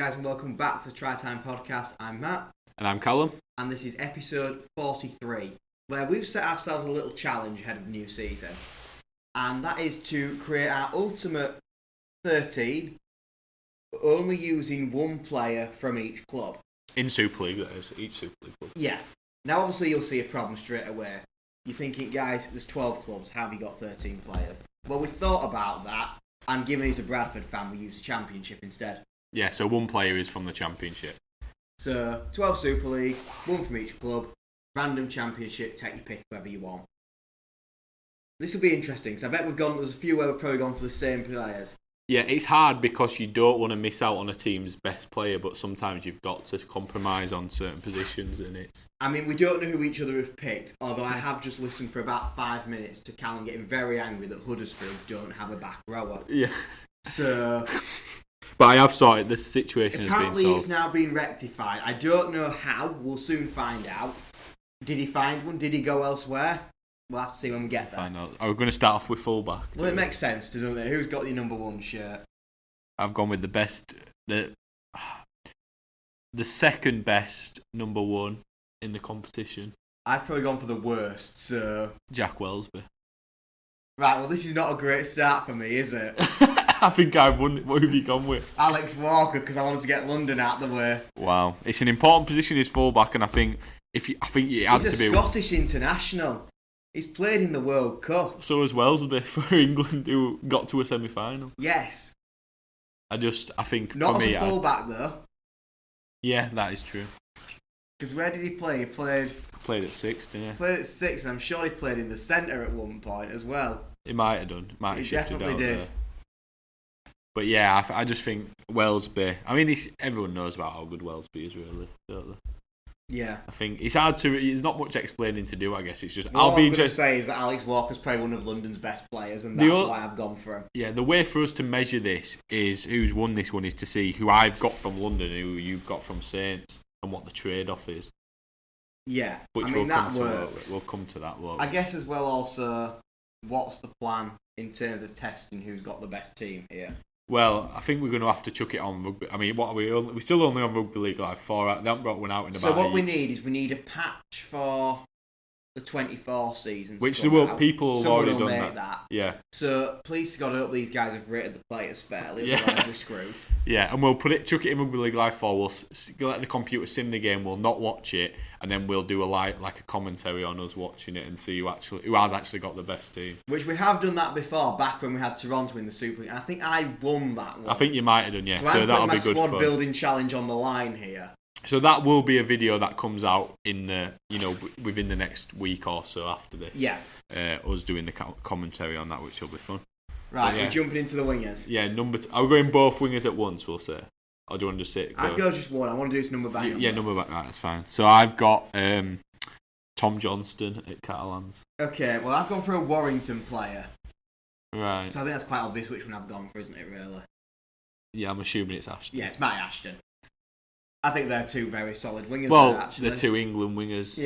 guys, and welcome back to the Try Time Podcast. I'm Matt. And I'm Callum. And this is episode 43, where we've set ourselves a little challenge ahead of the new season. And that is to create our ultimate 13, only using one player from each club. In Super League, that is. Each Super League club. Yeah. Now, obviously, you'll see a problem straight away. You're thinking, guys, there's 12 clubs. How have you got 13 players? Well, we thought about that, and given he's a Bradford fan, we used the Championship instead. Yeah, so one player is from the Championship. So, 12 Super League, one from each club, random Championship, take your pick whoever you want. This will be interesting, because I bet there's a few where we've probably gone for the same players. Yeah, it's hard because you don't want to miss out on a team's best player, but sometimes you've got to compromise on certain positions, and it's... I mean, we don't know who each other have picked, although I have just listened for about 5 minutes to Callum getting very angry that Huddersfield don't have a back rower. Yeah. So... But I have sorted, the situation has been apparently solved. it's now been rectified. I don't know how, we'll soon find out. Did he find one? Did he go elsewhere? We'll have to see when we get there. Find out. Are we going to start off with fullback? Well, it makes sense, doesn't it? Who's got your number one shirt? I've gone with the second best number one in the competition. I've probably gone for the worst, so... Jack Wellsby. Right, well, this is not a great start for me, is it? I think I've won. What have you gone with? Alex Walker, because I wanted to get London out of the way. Wow, it's an important position as fullback, and I think it has to be. He's a Scottish international. He's played in the World Cup. So has Wellsby for England, who got to a semi-final. Yes. I think not for me, as a fullback though. Yeah, that is true. Because where did he play? He played at 6, didn't he? Played at 6, and I'm sure he played in the centre at one point as well. He might have done. He definitely did. There. But yeah, I just think Wellsby. I mean, everyone knows about how good Wellsby is, really, don't they? Yeah. I think it's hard to. There's not much explaining to do. I guess it's just. I'll be interested. What I'm going to say is that Alex Walker's probably one of London's best players, and that's why I've gone for him. Yeah, the way for us to measure this is who's won this one is to see who I've got from London, who you've got from Saints, and what the trade-off is. Yeah, which that works. We'll come to that. I guess as well. Also, what's the plan in terms of testing who's got the best team here? Well, I think we're going to have to chuck it on rugby. I mean, what are we? We're still only on Rugby League Live 4. They haven't brought one out in about. So what we need a patch for the 24 season. Which people have already done that. Yeah. So please to God, I hope these guys have rated the players fairly. Otherwise we're screwed. Yeah, and we'll chuck it in Rugby League Live 4. We'll let the computer sim the game. We'll not watch it, and then we'll do like a commentary on us watching it and see who has actually got the best team. Which we have done that before, back when we had Toronto in the Super League. And I think I won that one. I think you might have done, yeah. So that'll be good squad fun. Building challenge on the line here. So that will be a video that comes out in within the next week or so after this. Yeah. Us doing the commentary on that, which will be fun. Right, we're jumping into the wingers. Yeah, are we going both wingers at once, we'll say? Or do you want to just sit? I'd go just one. I want to do this number back. Yeah, number back, right, that's fine. So I've got Tom Johnston at Catalans. Okay, well I've gone for a Warrington player. Right. So I think that's quite obvious which one I've gone for, isn't it, really? Yeah, I'm assuming it's Ashton. Yeah, it's Matt Ashton. I think they're two very solid wingers. Well, they're two England wingers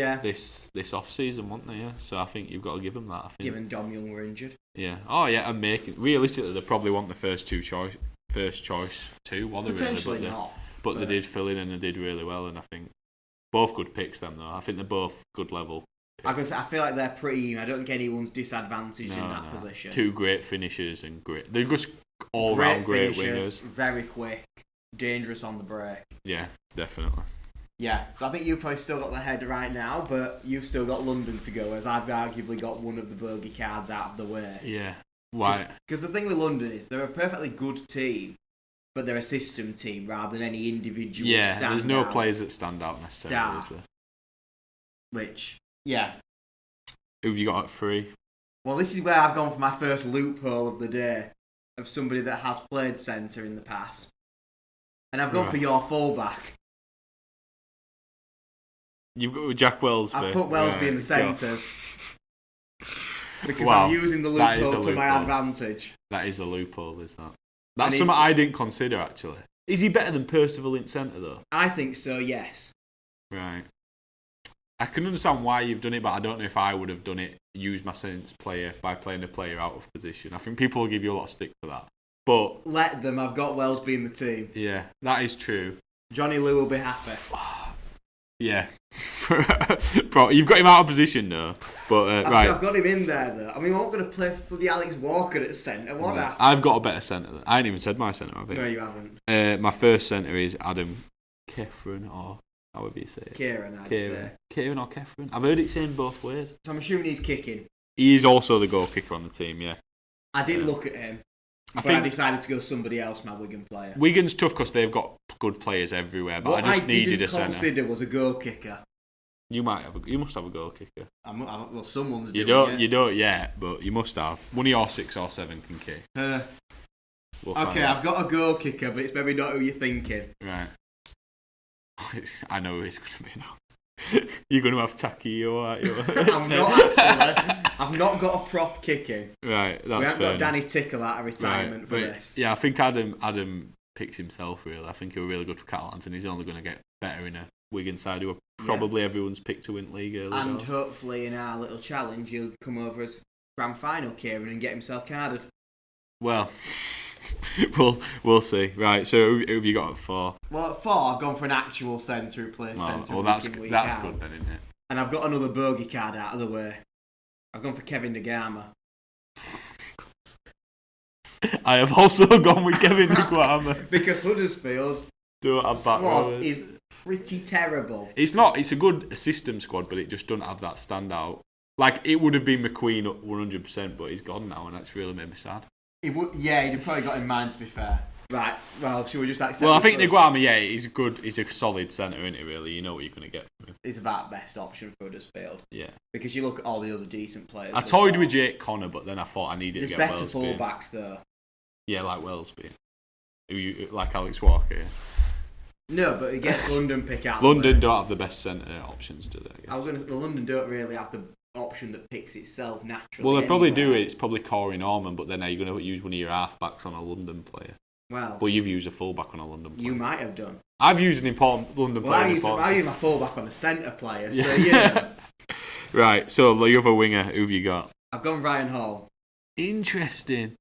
this off-season, weren't they? Yeah. So I think you've got to give them that. I think. Given Dom Young were injured. Yeah. Oh, yeah, and realistically, they probably want the first choice too, well, they potentially really, not. But they did fill in and they did really well, and I think both good picks them though. I think they're both good level picks. I feel like they're pretty. I don't think anyone's disadvantaged in that position. Two great finishers and great. They're just all round great wingers. Very quick, dangerous on the break. Yeah, definitely. Yeah, so I think you've probably still got the head right now, but you've still got London to go, as I've arguably got one of the bogey cards out of the way. Yeah. Why? Because the thing with London is they're a perfectly good team, but they're a system team rather than any individual. Yeah, there's no players that stand out necessarily, is there? Which, yeah. Who've you got at 3? Well, this is where I've gone for my first loophole of the day of somebody that has played centre in the past. And I've gone for your fullback. You've got Jack Wellsby. I've put Wellsby in the centres. Because I'm using the loophole to my advantage. That is a loophole, is that? That's something I didn't consider, actually. Is he better than Percival in centre, though? I think so, yes. Right. I can understand why you've done it, but I don't know if I would have done it, used my centre player by playing a player out of position. I think people will give you a lot of stick for that. But let them. I've got Wellsby in the team. yeah, that is true. Johnny Lew will be happy. Yeah. Bro, you've got him out of position now. But right. I've got him in there though. I mean, we're not going to play for the Alex Walker at centre, what? Right. I've got a better centre. I ain't even said my centre, have I? No, you haven't. My first centre is Adam Kefren, or however you say it. Kieran, I'd say. Kieran or Kefren. I've heard it saying both ways. So I'm assuming he's kicking. He is also the goal kicker on the team, yeah. I did look at him. I decided to go somebody else, my Wigan player. Wigan's tough because they've got good players everywhere, but what I just needed a centre. What I didn't consider was a goal kicker. You must have a goal kicker. Well, someone's you doing it. You don't yet, but you must have. One of your 6 or 7 can kick. Okay, I've got a goal kicker, but it's maybe not who you're thinking. Right. I know who it's going to be now. You're going to have Taki or aren't you? I'm not actually. I've not got a prop kicking. Right, that's fair. We haven't got Danny Tickle out of retirement for this. Yeah, I think Adam picks himself, really. I think he was really good for Catalans, and he's only going to get better in a Wigan side who are probably everyone's pick to win league early. And hopefully in our little challenge, he'll come over as grand final Kieran and get himself carded. Well, we'll see. Right, so who have you got at 4? Well, at 4, I've gone for an actual centre who plays centre. Well, that's good then, isn't it? And I've got another bogey card out of the way. I've gone for Kevin Nagama. I have also gone with Kevin Nagama. Because Huddersfield don't have back rowers. Is pretty terrible. It's not. It's a good system squad, but it just doesn't have that standout. Like, it would have been McQueen 100%, but he's gone now, and that's really made me sad. He'd have probably got in mind, to be fair. Right, well, should we just accept Well, I think Nagama, he's good. He's a solid centre, isn't he, really? You know what you're going to get from him. He's about the best option for Huddersfield. Yeah. Because you look at all the other decent players. I toyed with Jake Connor, but then I thought I needed to get Wellsby. There's better fullbacks, though. Yeah, like Wellsby. Like Alex Walker, yeah. No, but he gets London pick out. London don't have the best centre options, do they? London don't really have the option that picks itself naturally. Well, they probably do. It's probably Corey Norman, but then are you going to use one of your half-backs on a London player? Well, you've used a full-back on a London player. You might have done. I've used an important London player. I used my full-back on a centre player, so yeah. Right, so the other winger, who have you got? I've gone Ryan Hall. Interesting.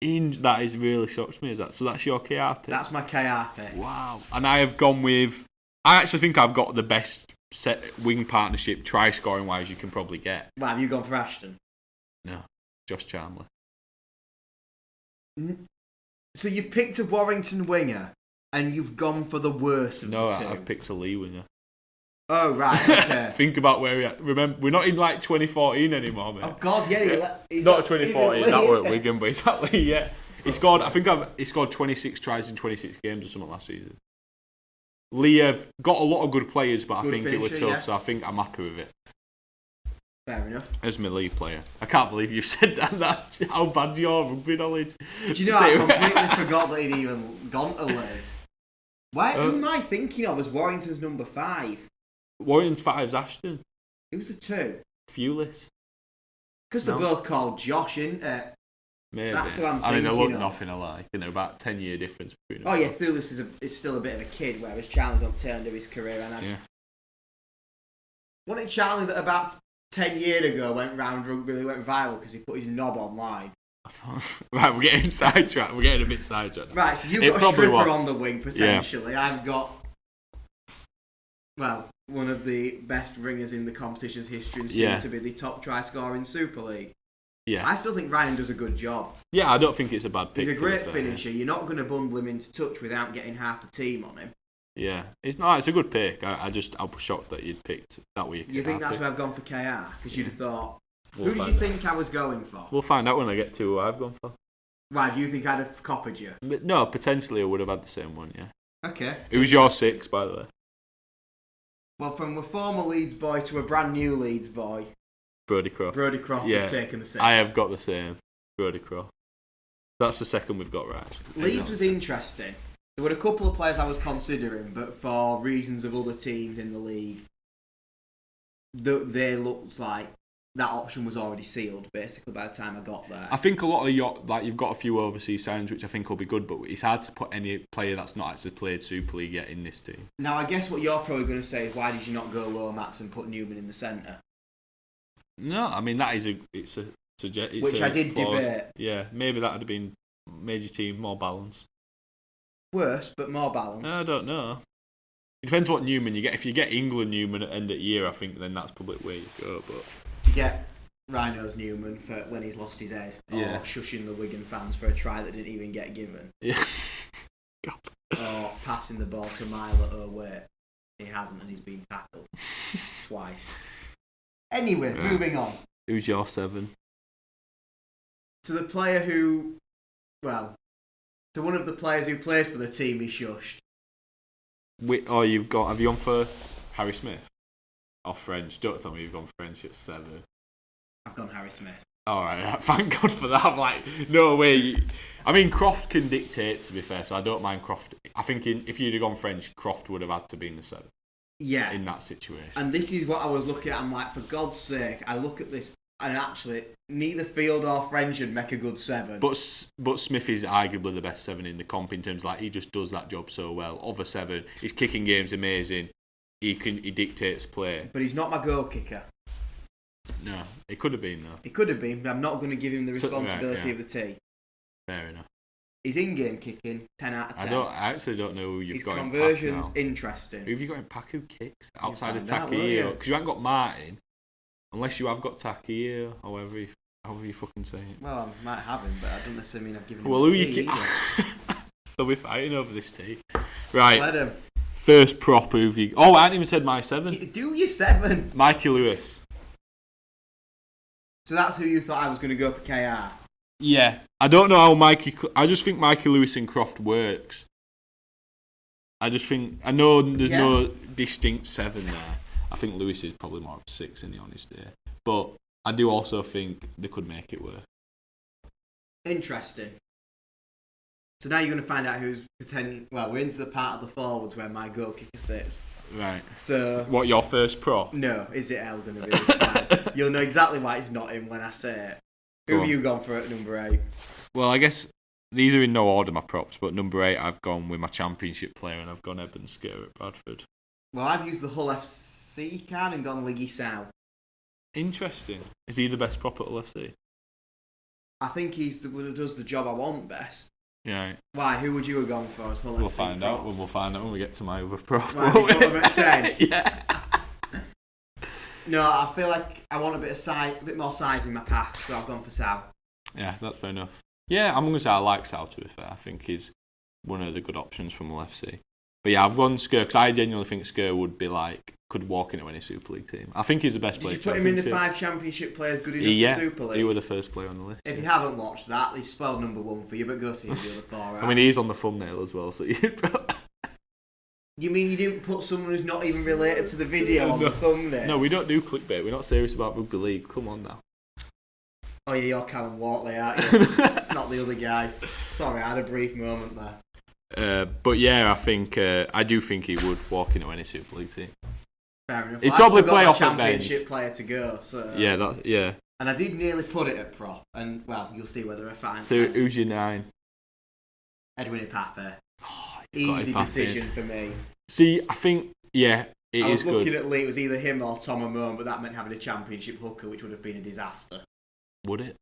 That is really shocks me. So that's your KR pick? That's my KR pick. Wow. And I have gone with... I actually think I've got the best wing partnership try-scoring wise you can probably get. Well, have you gone for Ashton? No. Josh Chandler. So you've picked a Warrington winger and you've gone for the worst of the two? No, I've picked a Lee winger. Oh, right, okay. Think about where we are. Remember, we're not in like 2014 anymore, mate. Oh, God, yeah. He's not 2014, that weren't Wigan, but he's at Lee, yeah. He scored 26 tries in 26 games or something last season. Lee have got a lot of good players, but I think it was tough, so I think I'm happy with it. Fair enough. As my Lee player. I can't believe you've said that. How bad's your rugby knowledge? Do you know, I completely forgot that he'd even gone to Lee. Who am I thinking of as Warrington's number 5? Warrington's 5's Ashton. Who's the 2? Fewless. Because they're both called Josh, isn't it? Maybe. That's what I'm thinking. I mean, they look nothing alike, and they're about 10-year difference between them. Oh, yeah, Fewless is still a bit of a kid, whereas Charlie's on tail end of his career. Yeah. Wasn't it Charlie that about 10 years ago went round rugby, went viral because he put his knob online? Right, we're getting sidetracked. We're getting a bit sidetracked. Right, so you've got a stripper on the wing, potentially. Yeah. I've got, one of the best ringers in the competition's history and soon to be the top try-scorer in Super League. Yeah. I still think Ryan does a good job. Yeah, I don't think it's a bad pick. He's a great finisher. You're not going to bundle him into touch without getting half the team on him. Yeah, it's a good pick. I was shocked that you'd picked that way. You think that's where I've gone for KR? Because you'd have thought, who did you think I was going for? We'll find out when I get to who I've gone for. Why, do you think I'd have copied you? But no, potentially I would have had the same one, yeah. Okay. Who's your 6, by the way? Well, from a former Leeds boy to a brand new Leeds boy. Brodie Croft. Brodie Croft has taken the 6. I have got the same. Brodie Croft. That's the second we've got right. Leeds was interesting. There were a couple of players I was considering, but for reasons of other teams in the league, they looked like that option was already sealed, basically, by the time I got there. I think a lot of you've got a few overseas signings, which I think will be good, but it's hard to put any player that's not actually played Super League yet in this team. Now, I guess what you're probably going to say is, why did you not go Lomax and put Newman in the centre? No, I mean, that is which I did debate. Yeah, maybe that would have been made your team more balanced? Worse, but more balanced. I don't know. It depends what Newman you get. If you get England Newman at end of year, I think then that's probably where you go. But you get Rhinos Newman for when he's lost his head, or shushing the Wigan fans for a try that didn't even get given. Yeah. Or passing the ball to Milo at wait. He hasn't, and he's been tackled twice. Anyway, moving on. Who's your 7? To the player who, to one of the players who plays for the team, he's shushed. Have you gone for Harry Smith? Or French? Don't tell me you've gone French at 7. I've gone Harry Smith. Alright, thank God for that. I'm like, no way. I mean, Croft can dictate, to be fair, so I don't mind Croft. I think if you'd have gone French, Croft would have had to be in the 7. Yeah. In that situation. And this is what I was looking at. I'm like, for God's sake, I look at this, and actually, neither Field or French would make a good 7. But Smith is arguably the best 7 in the comp in terms of, like, he just does that job so well. Of a 7, his kicking game's amazing. He dictates play. But he's not my goal kicker. No, it could have been though. It could have been, but I'm not going to give him the responsibility of the tee. Fair enough. His in-game kicking, 10 out of 10. I actually don't know who you've got in Pack now. His conversion's interesting. Who have you got in Pack who kicks outside of Takio? Because you haven't got Martin, unless you have got Takio, however you fucking say it. Well, I might have him, but I don't necessarily mean I've given him who the you tee They'll be fighting over this tee. Right. Let him. First prop, who have you... Oh, I hadn't even said my 7. Do your 7. Mikey Lewis. So that's who you thought I was going to go for KR? Yeah. I don't know how I just think Mikey Lewis and Croft works. I just think... I know there's no distinct 7 there. I think Lewis is probably more of a 6 in the honest day. But I do also think they could make it work. Interesting. So now you're going to find out who's pretending... Well, we're into the part of the forwards where my goal kicker sits. Right. So... What, your first prop? No, is it L going to be this time? You'll know exactly why it's not him when I say it. Who have you gone for at number 8? Well, I guess these are in no order, my props, but number 8 I've gone with my championship player and I've gone Eben Skir at Bradford. Well, I've used the Hull FC card and gone Liggy Sow. Interesting. Is he the best prop at Hull FC? I think he's the one who does the job I want best. Yeah. Why? Who would you have gone for as Hull FC? We'll find out. We'll find out when we get to my other prop. Right, you put him at 10? Yeah. No, I feel like I want a bit more size in my pack, so I've gone for Sow. Yeah, that's fair enough. Yeah, I'm going to say I like Sow, to be fair. I think he's one of the good options from Hull FC. But yeah, I've gone Skir because I genuinely think Skir would be could walk into any Super League team. I think he's the best player. Did you put him in the 5 championship players good enough for Super League? He was the first player on the list. If you haven't watched that, he's spelled number 1 for you, but go see the other 4. Right? I mean, he's on the thumbnail as well, so You mean you didn't put someone who's not even related to the video on the thumbnail? No, we don't do clickbait. We're not serious about rugby league. Come on now. Oh yeah, you're Callum Watley, aren't you? Not the other guy. Sorry, I had a brief moment there. But yeah, I do think he would walk into any Super League team. Fair enough. He'd probably play off the bench. Championship player to go. So. Yeah. And I did nearly put it at prop, and well, you'll see whether I find. So who's your 9? Edwin Ipape. Oh, easy decision for me. See, I think it is good. I was looking at Lee. It was either him or Tom Amone, but that meant having a championship hooker, which would have been a disaster. Would it?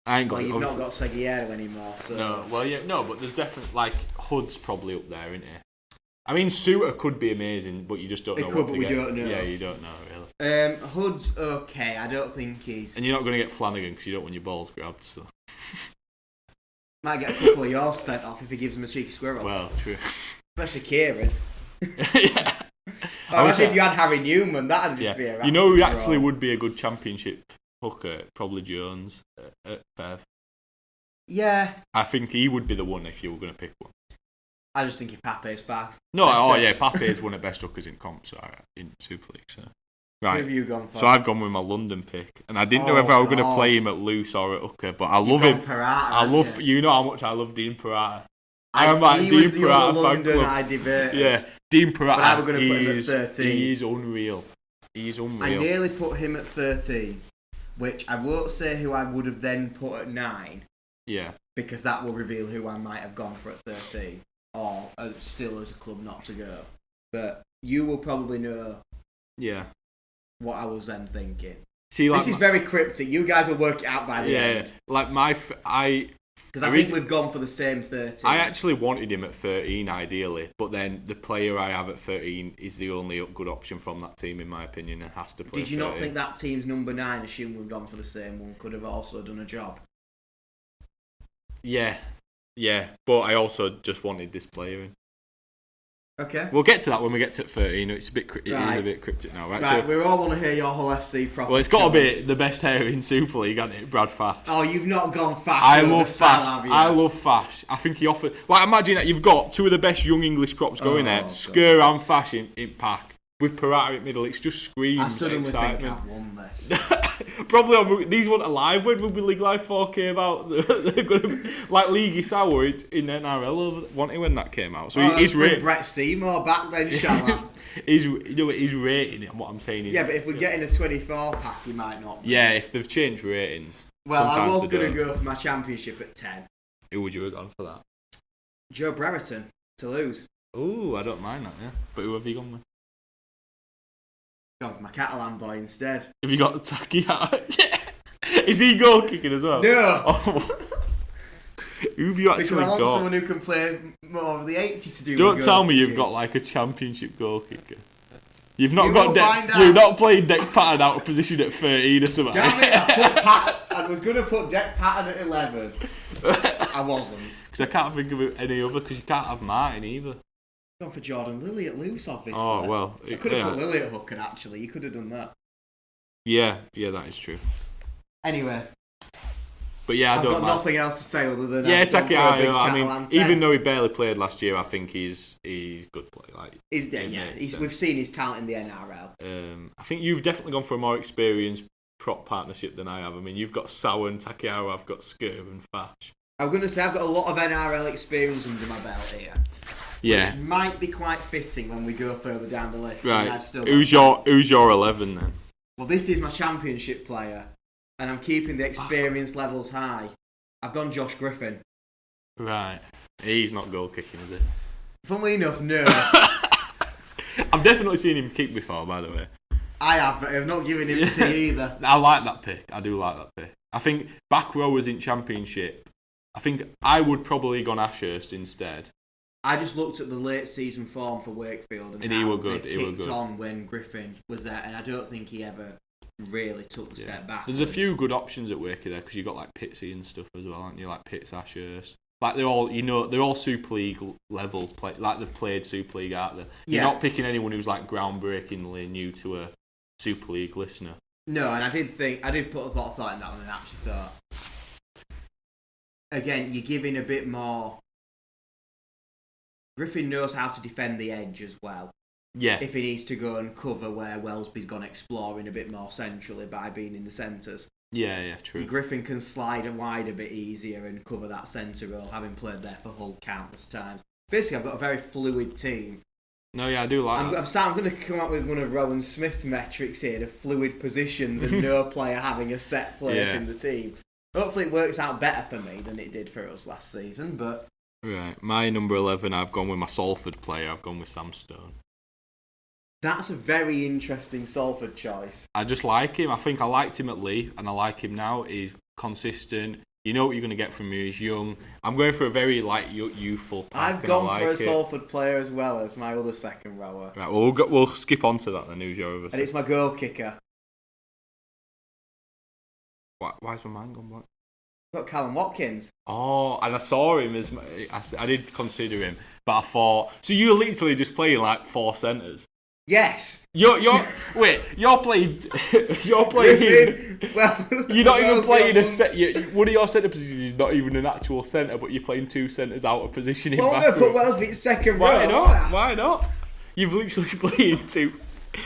I ain't got. Well, you've not got Seguiero anymore, so. No, but there's definitely Hood's probably up there, isn't it? I mean, Suter could be amazing, but you just don't know. We don't know. Yeah, you don't know really. Hood's okay. I don't think he's. And you're not going to get Flanagan because you don't want your balls grabbed. So. Might get a couple of yours sent off if he gives him a cheeky squirrel. Well, true. Especially Kieran. Yeah. Imagine if you had Harry Newman, that'd just be a. You know who actually would be a good championship hooker? Probably Jones at Bev. Yeah. I think he would be the one if you were going to pick one. I just think Pape's far. No, Pape is one of the best hookers in comps in Super League. So. Right. So have you gone for? So I've gone with my London pick, and I didn't know whether I was going to play him at loose or at hooker, but I love him. Parata, you know how much I love Dean Parata. I'm like Dean Parata fan club. I debated. Yeah, Dean Parata. But I was going to put him at 13. He is unreal. He's unreal. I nearly put him at 13, which I won't say who I would have then put at 9. Yeah. Because that will reveal who I might have gone for at 13, or still as a club not to go. But you will probably know. Yeah. What I was then thinking. See, this is very cryptic. You guys will work it out by the end. Like Because I think we've gone for the same 13. I actually wanted him at 13 ideally, but then the player I have at 13 is the only good option from that team in my opinion and has to play. Did you not think that team's number 9, assuming we've gone for the same one, could have also done a job? Yeah, but I also just wanted this player in. Okay. We'll get to that when we get to 13. It's a bit right. It is a bit cryptic now, right? Right, we all want to hear your whole FC proper. Well, it's got to be the best hair in Super League, hasn't it, Brad Fash? Oh, you've not gone Fash. I love Fash. I think he offered... Like, imagine that you've got two of the best young English props going there, Skur and Fash in pack. With Parata in middle, it just screams I suddenly excitement. think I've won this. Probably these weren't alive when Rugby League Live 4 came out. They're going to be like Leaguey Sour in NRL, wasn't he, when that came out? So he's rating Brett Seymour back then, shall I? he's rating it. And what I'm saying is, yeah, but if we're getting a 24 pack, he might not. Yeah, if they've changed ratings. Well, I was going to go for my championship at 10. Who would you have gone for that? Joe Brereton to lose. Ooh, I don't mind that. Yeah, but who have you gone with? Gone for my Catalan boy instead. Have you got the tacky hat? Is he goal kicking as well? No. Oh. Who have you actually because I want got? someone who can play more of the 80 to do. Don't tell me you've got like a championship goal kicker. You've not you've not played Deck Patton out of position at 13 or something. Damn it! I put Patton, and we're gonna put Deck Patton at 11. I wasn't. Because I can't think of any other. Because you can't have Martin either. Gone for Jordan Lilly at loose, obviously. Oh well, I could have put Lilly at hooker. Actually, you could have done that. Yeah, that is true. Anyway. But yeah, I've got nothing else to say other than I mean, even though he barely played last year, I think he's good player. Like we've seen his talent in the NRL. I think you've definitely gone for a more experienced prop partnership than I have. I mean, you've got Sour and Takiara, I've got Skur and Fash. I'm going to say I've got a lot of NRL experience under my belt here. Yeah, which might be quite fitting when we go further down the list. Right. Who's your 11 then? Well, this is my championship player, and I'm keeping the experience levels high. I've gone Josh Griffin. Right. He's not goal kicking, is he? Funnily enough, no. I've definitely seen him kick before, by the way. I have, but I've not given him tea either. I like that pick. I do like that pick. I think back rowers in championship, I think I would probably gone Ashurst instead. I just looked at the late season form for Wakefield and he were good. They kicked on when Griffin was there, and I don't think he ever really took the step back. There's a few good options at Wakey there because you got like Pitsy and stuff as well, aren't you? Like Pitts, Ashurst. Like they're all Super League level play. Like they've played Super League, aren't they? You're not picking anyone who's like groundbreakingly new to a Super League listener. No, and I did put a lot of thought in that one, and actually thought, again, you're giving a bit more. Griffin knows how to defend the edge as well. Yeah. If he needs to go and cover where Wellesby's gone exploring a bit more centrally by being in the centres. Yeah, true. Griffin can slide wide a bit easier and cover that centre role, having played there for Hull countless times. Basically, I've got a very fluid team. No, yeah, I do like that. I'm going to come up with one of Rowan Smith's metrics here, the fluid positions and no player having a set place in the team. Hopefully it works out better for me than it did for us last season, but... Right, my number 11, I've gone with my Salford player, I've gone with Sam Stone. That's a very interesting Salford choice. I just like him. I think I liked him at Lee, and I like him now. He's consistent. You know what you're going to get from him. He's young. I'm going for a very youthful pack. I've gone for a Salford player as well as my other second rower. Right, well, we'll skip on to that then. Who's your other? And it's my goal kicker. Why is my mind gone blank? Got Callum Watkins. Oh, and I saw him as I did consider him, but I thought so. You're literally just playing like 4 centres. Yes. You're playing. You're playing. Well, you're not even playing a set. One of your centre positions is not even an actual centre, but you're playing 2 centres out of position. Well, I'm going to put Wellesby second row. Why not? Why not? You've literally played 2.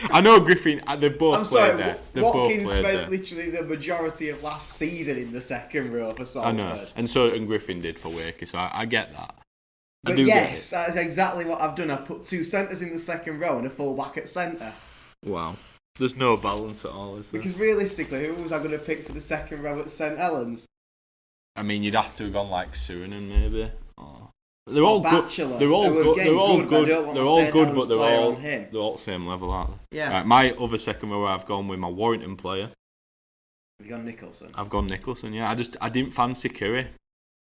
I know Griffin. They've both played there. Watkins spent literally the majority of last season in the second row for Salford. I know, and Griffin did for Wakey, so I get that. But yes, that's exactly what I've done. I've put 2 centres in the second row and a full back at centre. Wow. There's no balance at all, is there? Because realistically, who was I going to pick for the second row at St Helens? I mean, you'd have to have gone like Suriname, maybe. Oh. They're all Bachelor. good. They're all good. They're all good. They're all good, but they're all the same level, aren't they? Yeah. Right, my other second row, I've gone with my Warrington player. Have you gone Nicholson? I've gone Nicholson. Yeah, I didn't fancy Curry.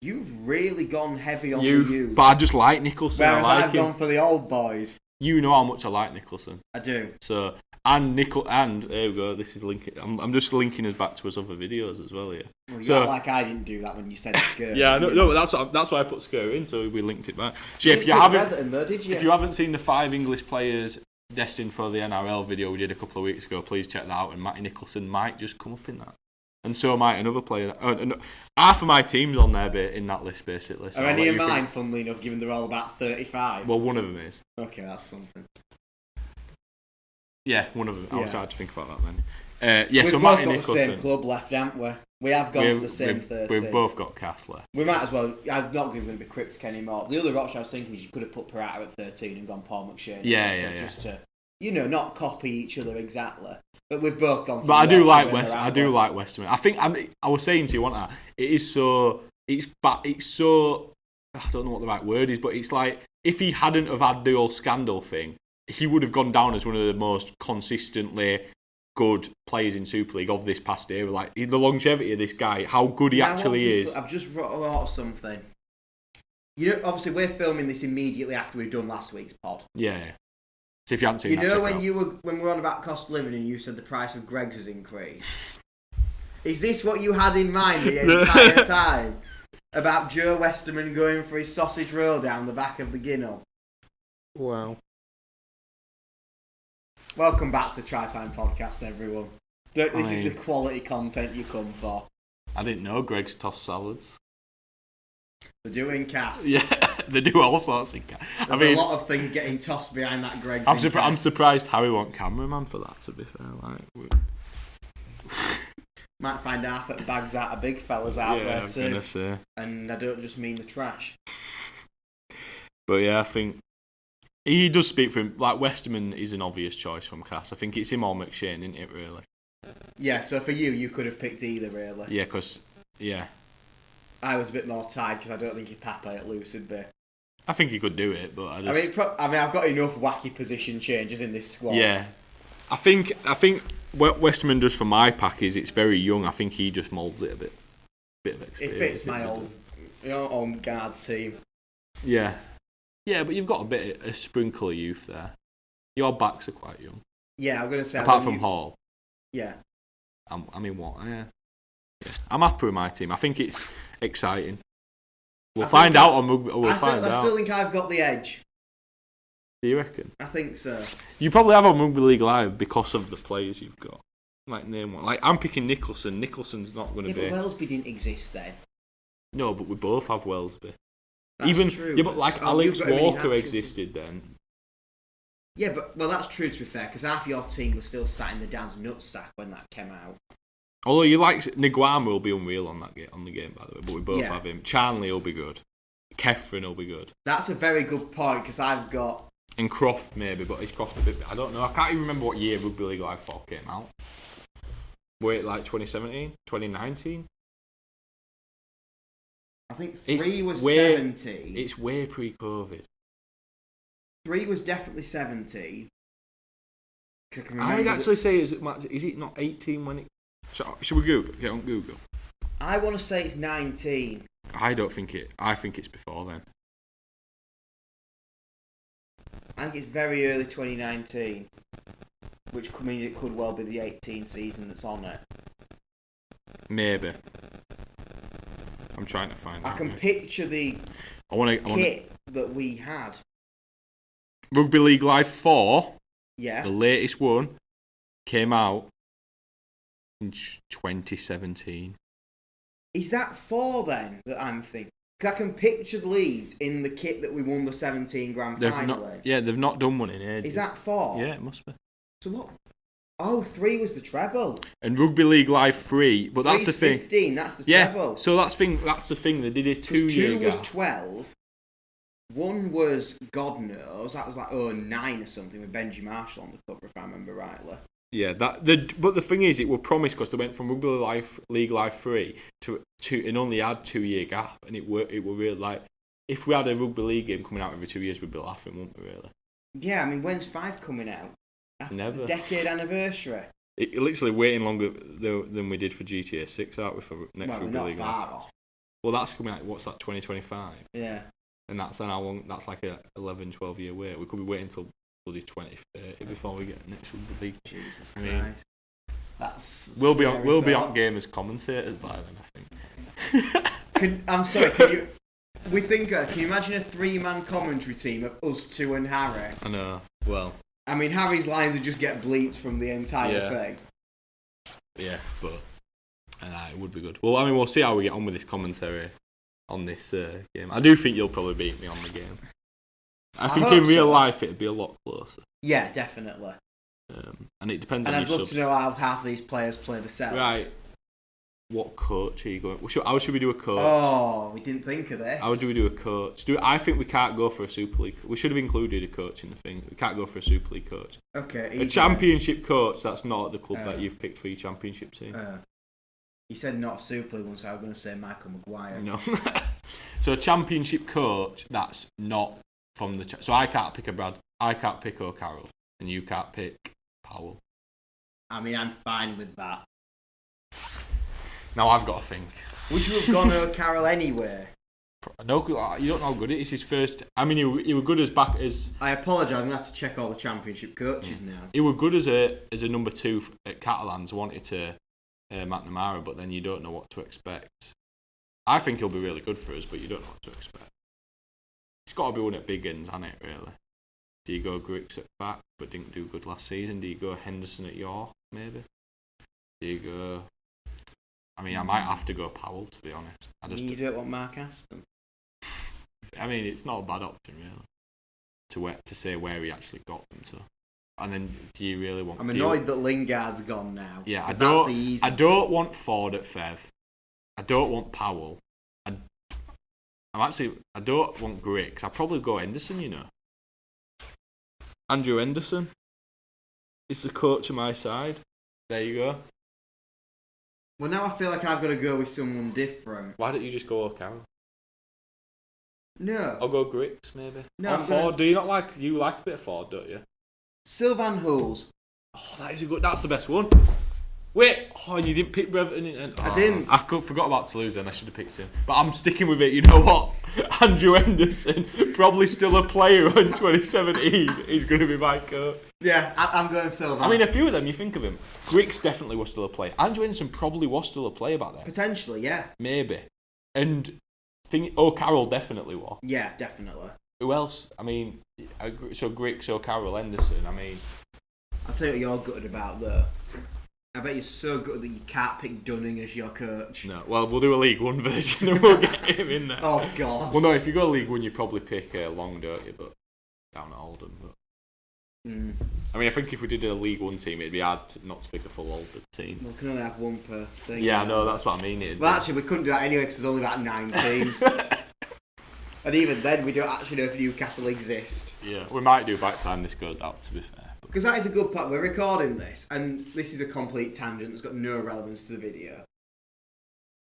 You've really gone heavy on the youth. But I just like Nicholson. Whereas I like I've gone for the old boys. You know how much I like Nicholson. I do. So and there we go. This is linking. I'm just linking us back to his other videos as well here. Well, you act like I didn't do that when you said skirt. Yeah, no, but that's why I put skirt in. So we linked it back. So if you haven't seen the 5 English players destined for the NRL video we did a couple of weeks ago, please check that out. And Matty Nicholson might just come up in that. And so might another player. Half of my team's on there in that list, basically. So are any of mine, funnily enough, given they're all about 35? Well, one of them is. Okay, that's something. Yeah, one of them. I was trying to think about that then. We've so both Matty got Nicholson. the same club left, haven't we? We have gone for the same 13. We've both got Cass left. We might as well. I'm not going to be cryptic anymore. The other option I was thinking is you could have put Parata at 13 and gone Paul McShane. Yeah. Just to, not copy each other exactly. But we've both gone. But I do like Westerman. I think I was saying to you, wasn't I? It is so. It's so. I don't know what the right word is, but it's like if he hadn't have had the whole scandal thing, he would have gone down as one of the most consistently good players in Super League of this past era. Like the longevity of this guy, how good he actually is. I've just thought of something. Obviously we're filming this immediately after we've done last week's pod. Yeah. So if you haven't seen that, when we were on about cost of living and you said the price of Greggs has increased. Is this what you had in mind the entire time? About Joe Westerman going for his sausage roll down the back of the Ginnell? Wow. Welcome back to the Try Time Podcast, everyone. This is the quality content you come for. I didn't know Greggs tossed salads. They're doing Cass. Yeah, they do all sorts in Cass. There's a lot of things getting tossed behind that Greggs. I'm surprised Harry won't cameraman for that, to be fair. Might find half at bags out of big fellas out there too. I'm gonna say. And I don't just mean the trash. But yeah, I think he does speak for him. Like Westerman is an obvious choice from Cass. I think it's him or McShane, isn't it? Really. Yeah. So for you could have picked either, really. Yeah, because I was a bit more tied because I don't think Pape at loose would be. I think he could do it, but I mean, I've got enough wacky position changes in this squad. Yeah, I think what Westerman does for my pack is it's very young. I think he just moulds it a bit of experience. It fits my own guard team. Yeah, but you've got a sprinkle of youth there. Your backs are quite young. Yeah, I'm gonna say apart from Hall. Yeah. I mean, what? Yeah. I'm happy with my team. I think it's exciting. We'll find out on Rugby. I still think I've got the edge. Do you reckon? I think so. You probably have on Rugby League Live because of the players you've got. Like, name one. Like, I'm picking Nicholson. Nicholson's not going to be... Yeah, but Wellesby didn't exist then. No, but we both have Wellesby. That's true. Yeah, but like Alex Walker existed then. Yeah, but that's true to be fair, because half your team was still sat in the Dan's nutsack when that came out. Although you like Niguama will be unreal on the game, by the way, but we both have him. Charnley will be good. Kefren will be good. That's a very good point because I've got. And Croft maybe, but is Croft a bit? I don't know. I can't even remember what year Rugby League Live 4 came out. Wait, like 2017, 2019. I think 3 was 17. It's way pre-COVID. 3 was definitely 17. I'd actually say is it not 18 when it? Should we Google? Get on Google. I want to say it's 19. I don't think it. I think it's before then. I think it's very early 2019, which means it could well be the 18 season that's on it. Maybe. I'm trying to find. I can picture the kit that we had. Rugby League Live 4. Yeah. The latest one came out in 2017. Is that 4 then that I'm thinking? Because I can picture the Leeds in the kit that we won the 17 grand final in. They've not done one in ages. Is that 4? Yeah, it must be. So what? Oh, 3 was the treble. And Rugby League Live 3, but that's the thing. 15, that's the treble. So that's the thing. They did it 2 years ago. 2 was 12. 1 was God knows. That was like 09 or something with Benji Marshall on the cover, if I remember rightly. Yeah, but the thing is, it was promised because they went from Rugby League Live 3 to and only had 2 year gap, and it were really like if we had a rugby league game coming out every 2 years, we'd be laughing, wouldn't we? Really? Yeah, I mean, when's 5 coming out? After Never. The decade anniversary. It literally waiting longer than we did for GTA 6, aren't we? For next Rugby League. We're not far off. Well, that's coming out, what's that, 2025? Yeah. And that's then how long, that's like a 11, 12 year wait. We could be waiting until bloody 2030 before we get next Rugby League. Jesus Christ. That's we'll be on game as commentators by then, I think. I'm sorry, can you imagine a 3-man commentary team of us two and Harry? I know, well. I mean, Harry's lines would just get bleeped from the entire thing. Yeah, but it would be good. Well, I mean, we'll see how we get on with this commentary on this game. I do think you'll probably beat me on the game. I think in real life it'd be a lot closer. Yeah, definitely. And it depends on I'd love to know how half of these players play themselves. Right. What coach are you going? How should we do a coach? Oh, we didn't think of this. How do we do a coach? I think we can't go for a Super League. We should have included a coach in the thing. We can't go for a Super League coach. Okay. A championship coach that's not at the club that you've picked for your championship team. You said not a Super League one, so I was going to say Michael Maguire. No. So a championship coach that's not from the... So I can't pick I can't pick O'Carroll, and you can't pick Powell. I mean, I'm fine with that. Now I've got to think. Would you have gone O'Carroll anyway? No, you don't know how good it is. His first... I mean, he was good as back as... I apologise, I'm going to have to check all the championship coaches now. He was good as a number 2 at Catalans, wanted to McNamara, but then you don't know what to expect. I think he'll be really good for us, but you don't know what to expect. It's got to be one at big ends, hasn't it, really? Do you go Griggs at back, but didn't do good last season? Do you go Henderson at York, maybe? Do you go... I mean, I might have to go Powell, to be honest. You don't want Mark Aston? I mean, it's not a bad option, really, to say where he actually got them to. And then, do you really want... I'm annoyed that Lingard's gone now. Yeah, I don't want Ford at Fev. I don't want Powell. I don't want Griggs. I'd probably go Henderson, Andrew Henderson is the coach of my side. There you go. Well, now I feel like I've got to go with someone different. Why don't you just go O'Carroll? No. I'll go Griggs, maybe. No, Ford. Do you not like... You like a bit of Ford, don't you? Sylvan Hulls. Oh, that's the best one. Wait, and you didn't pick Brereton? I didn't. I forgot about Toulouse then, I should have picked him. But I'm sticking with it, you know what? Andrew Henderson, probably still a player in 2017, he's going to be my coach. Yeah, I'm going Sylvan. I mean, a few of them, you think of him. Griggs definitely was still a player. Andrew Henderson probably was still a player back then. Potentially, yeah. Maybe. And O'Carroll definitely was. Yeah, definitely. Who else? I mean, so Griggs, O'Carroll, Henderson, I mean... I'll tell you what you're gutted about, though. I bet you're so good that you can't pick Dunning as your coach. No, well, we'll do a League One version and we'll get him in there. Oh, God. Well, no, if you go League One, you probably pick Long, don't you? But down at Oldham. But... I mean, I think if we did a League One team, it'd be hard not to pick a full Oldham team. We can only have one per thing. Yeah, no, that's what I mean. Well, actually, we couldn't do that anyway because there's only about 9 teams. And even then, we don't actually know if Newcastle exist. Yeah, we might do by the time this goes out, to be fair. Because that is a good part. We're recording this, and this is a complete tangent that's got no relevance to the video.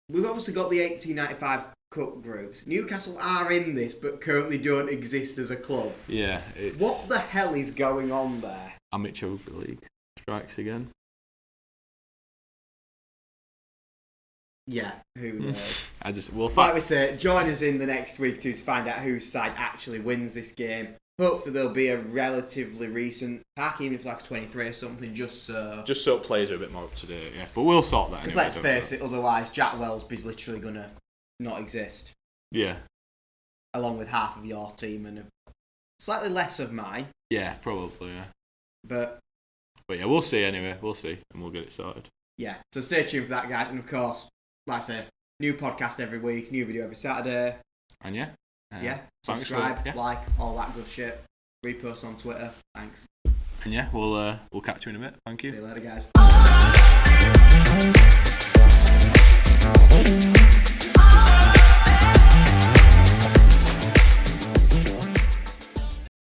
We've obviously got the 1895 Cup groups. Newcastle are in this, but currently don't exist as a club. Yeah. What the hell is going on there? Amateur Rugby League strikes again. Yeah, who knows? Like we say, join us in the next week to find out whose side actually wins this game. Hopefully there'll be a relatively recent pack, even if it's like 23 or something, just so players are a bit more up to date, yeah. But we'll sort that out. Because let's face it, otherwise Jack Wellsby's literally going to not exist. Yeah. Along with half of your team and slightly less of mine. Yeah, probably, yeah. But yeah, we'll see anyway. We'll see, and we'll get it sorted. Yeah, so stay tuned for that, guys. And of course, like I say, new podcast every week, new video every Saturday. And yeah. Subscribe, like, all that good shit. Repost on Twitter. Thanks. And yeah, we'll catch you in a bit. Thank you. See you later, guys.